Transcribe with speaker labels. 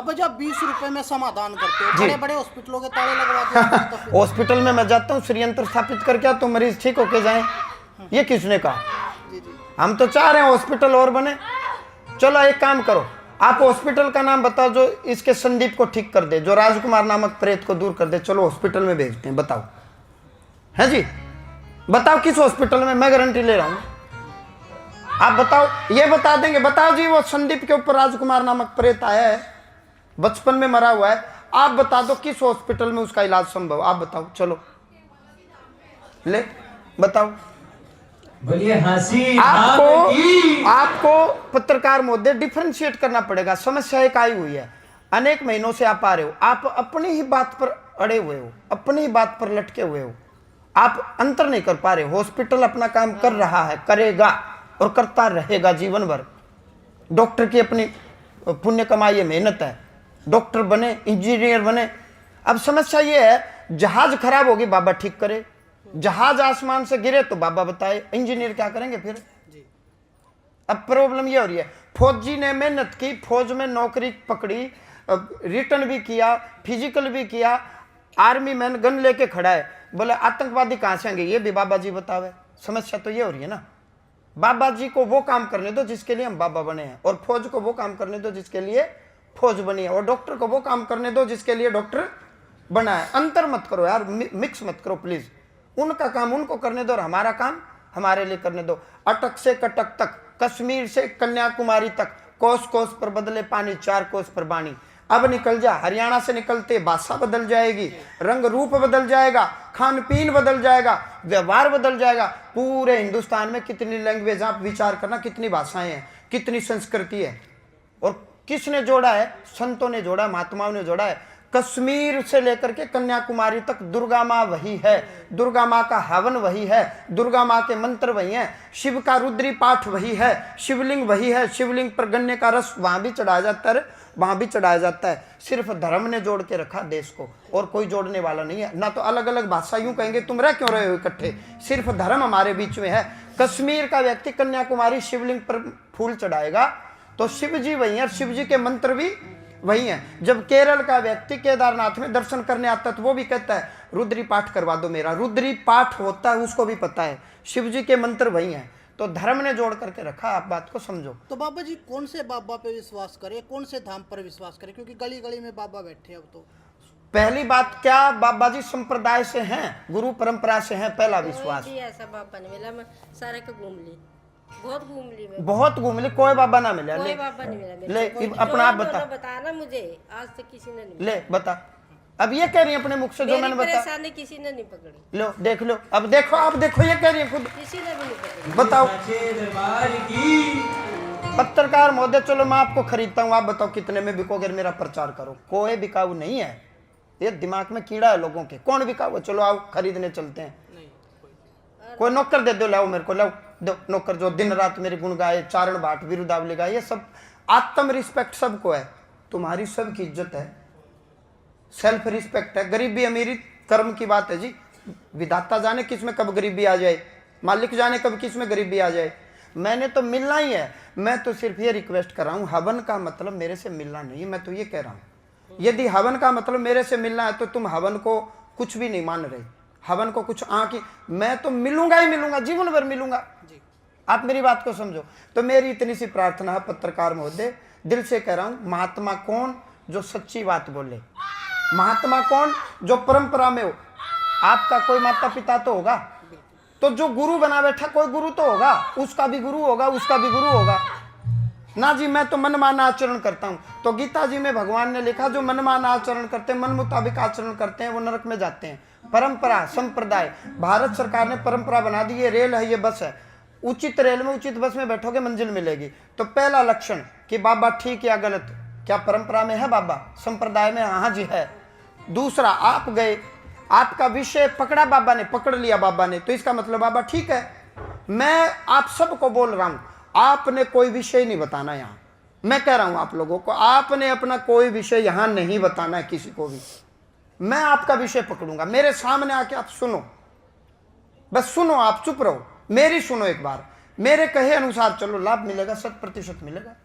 Speaker 1: बाबा जी आप 20 रुपए में समाधान करते हो, बड़े बड़े हॉस्पिटलों के ताले लगवाते हो। तो
Speaker 2: हॉस्पिटल में मैं जाता हूँ, श्रीयंत्र स्थापित करके तो मरीज ठीक होके जाए, ये किसने कहा?
Speaker 1: जी जी
Speaker 2: हम तो चाह रहे हैं हॉस्पिटल और बने। चलो एक काम करो, आप हॉस्पिटल का नाम बताओ जो इसके संदीप को ठीक कर दे, जो राजकुमार नामक प्रेत को दूर कर दे। चलो हॉस्पिटल में भेजते हैं, बताओ। है जी, बताओ किस हॉस्पिटल में, मैं गारंटी ले रहा हूं। आप बताओ, ये बता देंगे। बताओ जी, वो संदीप के ऊपर राजकुमार नामक प्रेत आया है, बचपन में मरा हुआ है, आप बता दो किस हॉस्पिटल में उसका इलाज संभव, आप बताओ। चलो ले बताओ।
Speaker 3: बोलिए हंसी।
Speaker 2: आपको पत्रकार महोदय डिफरेंशिएट करना पड़ेगा। समस्या एक आई हुई है, अनेक महीनों से आप आ रहे हो, आप अपनी ही बात पर अड़े हुए हो, अपनी ही बात पर लटके हुए हो, आप अंतर नहीं कर पा रहे। हॉस्पिटल अपना काम कर रहा है, करेगा और करता रहेगा जीवन भर। डॉक्टर की अपनी पुण्य कमाई है, मेहनत है, डॉक्टर बने, इंजीनियर बने। अब समस्या ये है, जहाज खराब होगी बाबा ठीक करे, जहाज आसमान से गिरे तो बाबा बताए, इंजीनियर क्या करेंगे फिर? अब प्रॉब्लम ये हो रही है, फौजी ने मेहनत की, फौज में नौकरी पकड़ी, रिटर्न भी किया, फिजिकल भी किया, आर्मी मैन गन लेके खड़ा है, बोले आतंकवादी कहां से आएंगे, ये भी बाबा जी बतावे। समस्या तो ये हो रही है ना। बाबा जी को वो काम करने दो जिसके लिए हम बाबा बने हैं, और फौज को वो काम करने दो जिसके लिए फौज बनी है, और डॉक्टर को वो काम करने दो जिसके लिए डॉक्टर बना है। अंतर मत करो यार, मिक्स मत करो प्लीज। उनका काम उनको करने दो और हमारा काम हमारे लिए करने दो। अटक से कटक तक, कश्मीर से कन्याकुमारी तक, कोस कोस पर बदले पानी, 4 कोस पर बाणी। अब निकल जा, हरियाणा से निकलते भाषा बदल जाएगी, रंग रूप बदल जाएगा, खान पीन बदल जाएगा, व्यवहार बदल जाएगा। पूरे हिंदुस्तान में कितनी लैंग्वेज, आप विचार करना, कितनी भाषाएं हैं, कितनी संस्कृति है, और किसने जोड़ा है? संतों ने जोड़ा, महात्माओं ने जोड़ा है। कश्मीर से लेकर के कन्याकुमारी तक दुर्गा माँ वही है, दुर्गा माँ का हवन वही है, दुर्गा माँ के मंत्र वही हैं, शिव का रुद्री पाठ वही है, शिवलिंग वही है, शिवलिंग पर गन्ने का रस वहां भी चढ़ाया जाता है, वहां भी चढ़ाया जाता है। सिर्फ धर्म ने जोड़ के रखा देश को, और कोई जोड़ने वाला नहीं है ना। तो अलग अलग भाषा, यूं कहेंगे तुम रह क्यों रहे हो इकट्ठे, सिर्फ धर्म हमारे बीच में है। कश्मीर का व्यक्ति कन्याकुमारी शिवलिंग पर फूल चढ़ाएगा तो शिव जी वही है, शिव जी के मंत्र भी वही है। जब केरल का व्यक्ति केदारनाथ में दर्शन करने आता है तो वो भी कहता है रुद्री पाठ करवा दो मेरा, रुद्री पाठ होता है, उसको भी पता है, शिव जी के मंत्र वही हैं। तो धर्म ने जोड़ करके रखा, आप बात को समझो।
Speaker 1: तो बाबा जी कौन से बाबा पे विश्वास करें, कौन से धाम पर विश्वास करें, क्योंकि गली गली में बाबा बैठे हैं अब तो।
Speaker 2: पहली बात, क्या बाबा जी संप्रदाय से हैं, गुरु परंपरा से हैं? पहला विश्वास।
Speaker 4: कोई भी ऐसा बाबा नहीं मिला, मैं सारे को घूम ली, बहुत घूम ली मैं,
Speaker 2: बहुत घूम ली, कोई बाबा ना मिला।
Speaker 4: कोई
Speaker 2: ले
Speaker 4: बाबा नहीं मिला मेरे
Speaker 2: ले,
Speaker 4: को।
Speaker 2: अपना आप बता।
Speaker 4: बताना मुझे, आज तक किसी ने नहीं
Speaker 2: ले बता। अब ये कह रही है अपने मुख से, जो
Speaker 4: मेरी
Speaker 2: मैंने बताया।
Speaker 4: परेशानी किसी ने नहीं पकड़ी,
Speaker 2: लो देख लो, अब देखो, आप देखो, ये कह रही है खुद।
Speaker 4: किसी ने भी नहीं पकड़ी।
Speaker 2: बताओ
Speaker 3: दरबार की।
Speaker 2: पत्रकार महोदय, चलो मैं आपको खरीदता हूँ, आप बताओ कितने में बिकोगे, मेरा प्रचार करो। कोई बिकाऊ नहीं है, ये दिमाग में कीड़ा है लोगों के। कौन बिकाऊ? चलो आओ खरीदने चलते हैं। कोई नौकर दे दो, लाओ मेरे को, लाओ दो नौकर जो दिन रात मेरे गुण गाए, चारण भाट बिरुदावली गाए। ये सब आत्म रिस्पेक्ट सबको है, तुम्हारी सबकी इज्जत है, सेल्फ रिस्पेक्ट है। गरीबी अमीरी कर्म की बात है जी, विधाता जाने किस में कब गरीबी आ जाए, मालिक जाने कब किस में गरीबी आ जाए। मैंने तो मिलना ही है, मैं तो सिर्फ ये रिक्वेस्ट कर रहा हूँ, हवन का मतलब मेरे से मिलना नहीं। मैं तो ये कह रहा हूँ, यदि हवन का मतलब मेरे से मिलना है तो तुम हवन को कुछ भी नहीं मान रहे, हवन को कुछ आंकी। मैं तो मिलूंगा ही मिलूंगा, जीवन भर मिलूंगा। आप मेरी बात को समझो। तो मेरी इतनी सी प्रार्थना है पत्रकार महोदय, दिल से कह रहा हूं, महात्मा कौन जो सच्ची बात बोले, महात्मा कौन जो परंपरा में हो। आपका कोई माता पिता तो होगा, तो जो गुरु बना बैठा कोई गुरु तो होगा, उसका भी गुरु होगा, उसका भी गुरु होगा ना जी। मैं तो मनमाना आचरण करता हूं, तो गीता जी में भगवान ने लिखा जो मनमाना आचरण करते हैं, मन मुताबिक आचरण करते हैं, वो नरक में जाते हैं। परंपरा, संप्रदाय, भारत सरकार ने परंपरा बना दी, ये रेल है, ये बस है, उचित रेल में उचित बस में बैठोगे मंजिल मिलेगी। तो पहला लक्षण कि बाबा ठीक या गलत, क्या परंपरा में है बाबा, संप्रदाय में? हाँ जी है। दूसरा, आप गए, आपका विषय पकड़ा बाबा ने, पकड़ लिया बाबा ने, तो इसका मतलब बाबा ठीक है। मैं आप सबको बोल रहा हूं, आपने कोई विषय नहीं बताना यहाँ। मैं कह रहा हूं आप लोगों को, आपने अपना कोई विषय यहां नहीं बताना है किसी को भी। मैं आपका विषय पकड़ूंगा, मेरे सामने आके आप सुनो, बस सुनो, आप चुप रहो, मेरी सुनो एक बार, मेरे कहे अनुसार चलो, लाभ मिलेगा, 100% मिलेगा।